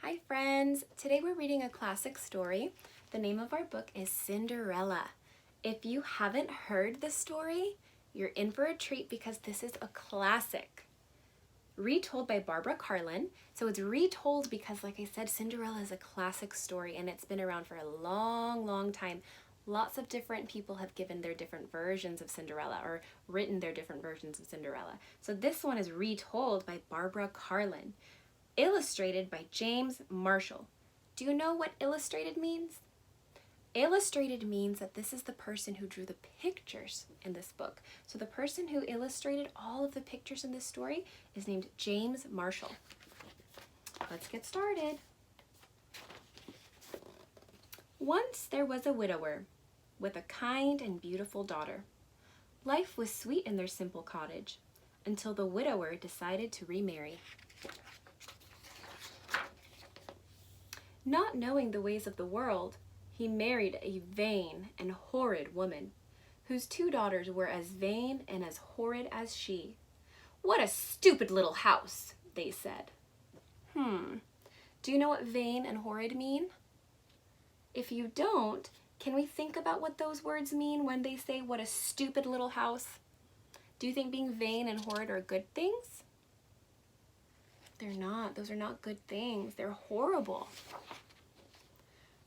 Hi friends! Today we're reading a classic story. The name of our book is Cinderella. If you haven't heard the story, you're in for a treat because this is a classic. Retold by Barbara Karlin. So it's retold because, like I said, Cinderella is a classic story and it's been around for a long time. Lots of different people have given their different versions of Cinderella or written their different versions of Cinderella. So this one is retold by Barbara Karlin. Illustrated by James Marshall. Do you know what illustrated means? Illustrated means that this is the person who drew the pictures in this book. So the person who illustrated all of the pictures in this story is named James Marshall. Let's get started. Once there was a widower with a kind and beautiful daughter. Life was sweet in their simple cottage until the widower decided to remarry. Not knowing the ways of the world, he married a vain and horrid woman, whose 2 daughters were as vain and as horrid as she. "What a stupid little house," they said. Do you know what vain and horrid mean? If you don't, can we think about what those words mean when they say, "What a stupid little house"? Do you think being vain and horrid are good things? They're not. Those are not good things. They're horrible.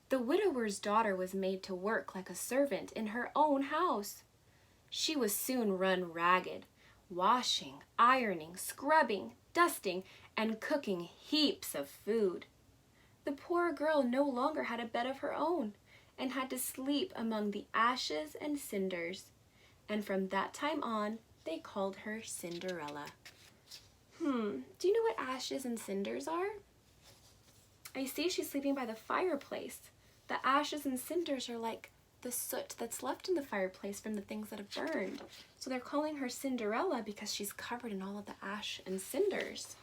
The widower's daughter was made to work like a servant in her own house. She was soon run ragged, washing, ironing, scrubbing, dusting, and cooking heaps of food. The poor girl no longer had a bed of her own and had to sleep among the ashes and cinders. And from that time on, they called her Cinderella. Do you know what ashes and cinders are? I see she's sleeping by the fireplace. The ashes and cinders are like the soot that's left in the fireplace from the things that have burned. So they're calling her Cinderella because she's covered in all of the ash and cinders.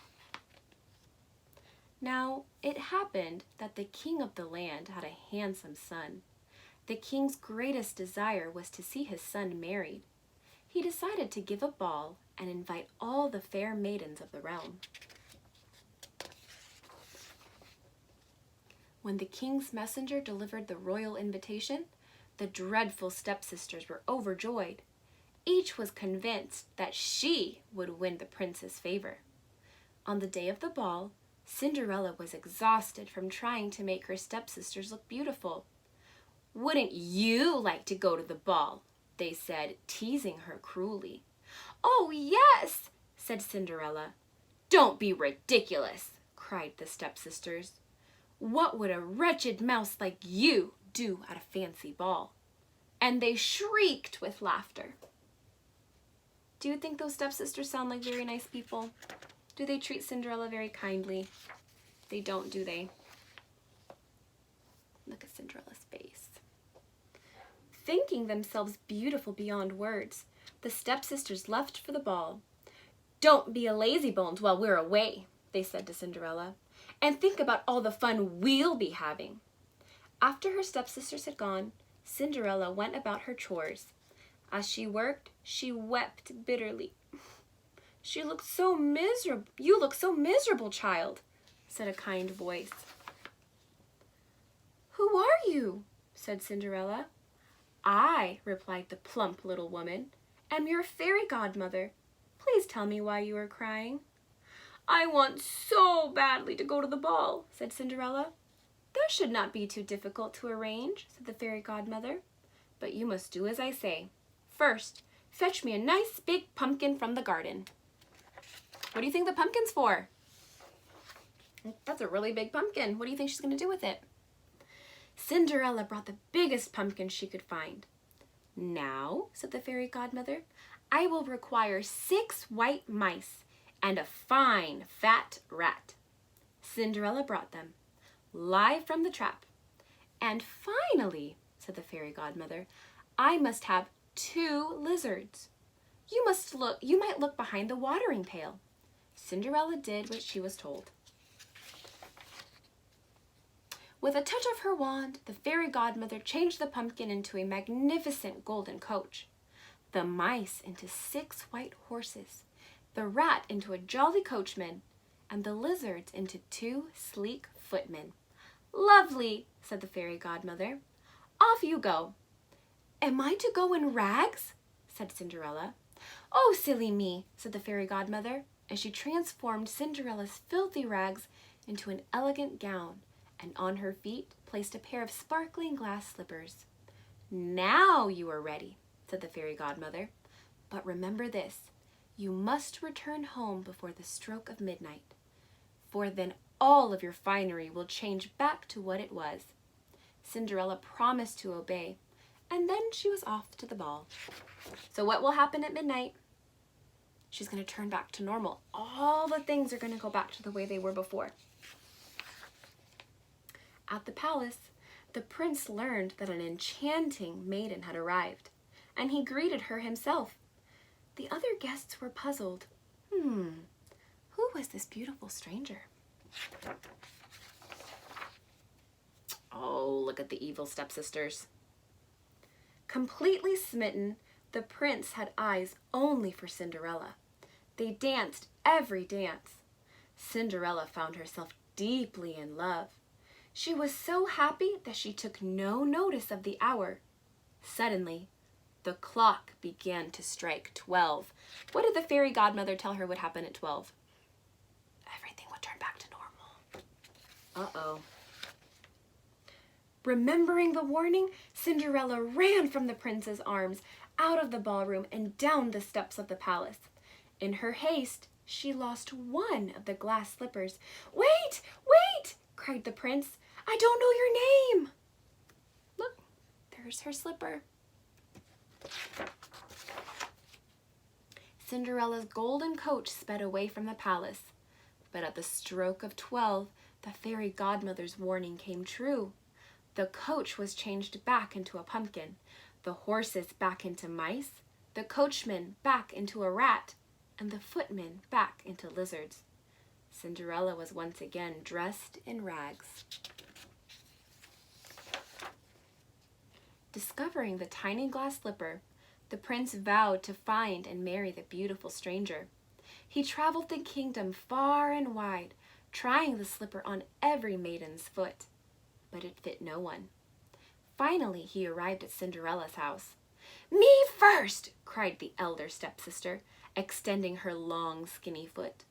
Now, it happened that the king of the land had a handsome son. The king's greatest desire was to see his son married. He decided to give a ball and invite all the fair maidens of the realm. When the king's messenger delivered the royal invitation, the dreadful stepsisters were overjoyed. Each was convinced that she would win the prince's favor. On the day of the ball, Cinderella was exhausted from trying to make her stepsisters look beautiful. "Wouldn't you like to go to the ball?" they said, teasing her cruelly. "Oh, yes," said Cinderella. "Don't be ridiculous," cried the stepsisters. "What would a wretched mouse like you do at a fancy ball?" And they shrieked with laughter. Do you think those stepsisters sound like very nice people? Do they treat Cinderella very kindly? They don't, do they? Look at Cinderella's face. Thinking themselves beautiful beyond words, the stepsisters left for the ball. "Don't be a lazybones while we're away," they said to Cinderella, "and think about all the fun we'll be having." After her stepsisters had gone, Cinderella went about her chores. As she worked, she wept bitterly. "You look so miserable, child," said a kind voice. "Who are you?" said Cinderella. "I," replied the plump little woman, "am your fairy godmother. Please tell me why you are crying." "I want so badly to go to the ball," said Cinderella. "That should not be too difficult to arrange," said the fairy godmother. "But you must do as I say. First, fetch me a nice big pumpkin from the garden." What do you think the pumpkin's for? That's a really big pumpkin. What do you think she's going to do with it? Cinderella brought the biggest pumpkin she could find. "Now," said the fairy godmother, "I will require 6 white mice and a fine fat rat." Cinderella brought them, live from the trap. "And finally," said the fairy godmother, "I must have 2 lizards. You might look behind the watering pail." Cinderella did what she was told. With a touch of her wand, the fairy godmother changed the pumpkin into a magnificent golden coach, the mice into 6 white horses, the rat into a jolly coachman, and the lizards into 2 sleek footmen. "Lovely," said the fairy godmother. "Off you go." "Am I to go in rags?" said Cinderella. "Oh, silly me," said the fairy godmother, as she transformed Cinderella's filthy rags into an elegant gown, and on her feet placed a pair of sparkling glass slippers. "Now you are ready," said the fairy godmother. "But remember this, you must return home before the stroke of midnight, for then all of your finery will change back to what it was." Cinderella promised to obey, and then she was off to the ball. So what will happen at midnight? She's going to turn back to normal. All the things are going to go back to the way they were before. At the palace, the prince learned that an enchanting maiden had arrived, and he greeted her himself. The other guests were puzzled. Who was this beautiful stranger? Oh, look at the evil stepsisters. Completely smitten, the prince had eyes only for Cinderella. They danced every dance. Cinderella found herself deeply in love. She was so happy that she took no notice of the hour. Suddenly, the clock began to strike 12. What did the fairy godmother tell her would happen at 12? Everything would turn back to normal. Uh-oh. Remembering the warning, Cinderella ran from the prince's arms, out of the ballroom, and down the steps of the palace. In her haste, she lost one of the glass slippers. "Wait! Wait!" cried the prince. "I don't know your name." Look, there's her slipper. Cinderella's golden coach sped away from the palace. But at the stroke of 12, the fairy godmother's warning came true. The coach was changed back into a pumpkin, the horses back into mice, the coachman back into a rat, and the footmen back into lizards. Cinderella was once again dressed in rags. Discovering the tiny glass slipper, the prince vowed to find and marry the beautiful stranger. He traveled the kingdom far and wide, trying the slipper on every maiden's foot, but it fit no one. Finally, he arrived at Cinderella's house. "Me first!" cried the elder stepsister, extending her long, skinny foot.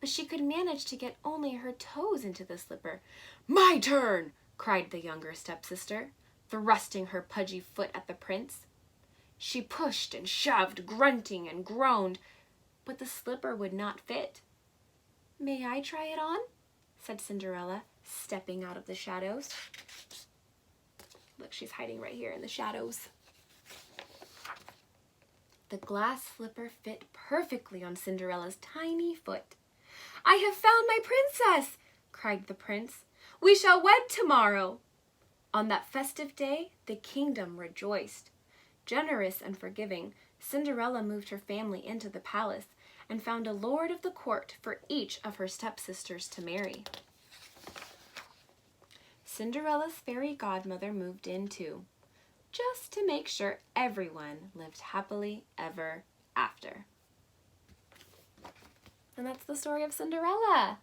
But she could manage to get only her toes into the slipper. "My turn!" cried the younger stepsister, thrusting her pudgy foot at the prince. She pushed and shoved, grunting and groaned, but the slipper would not fit. "May I try it on?" said Cinderella, stepping out of the shadows. Look, she's hiding right here in the shadows. The glass slipper fit perfectly on Cinderella's tiny foot. "I have found my princess!" cried the prince. "We shall wed tomorrow." On that festive day, the kingdom rejoiced. Generous and forgiving, Cinderella moved her family into the palace and found a lord of the court for each of her stepsisters to marry. Cinderella's fairy godmother moved in too, just to make sure everyone lived happily ever after. And that's the story of Cinderella.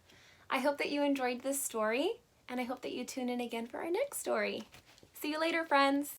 I hope that you enjoyed this story, and I hope that you tune in again for our next story. See you later, friends.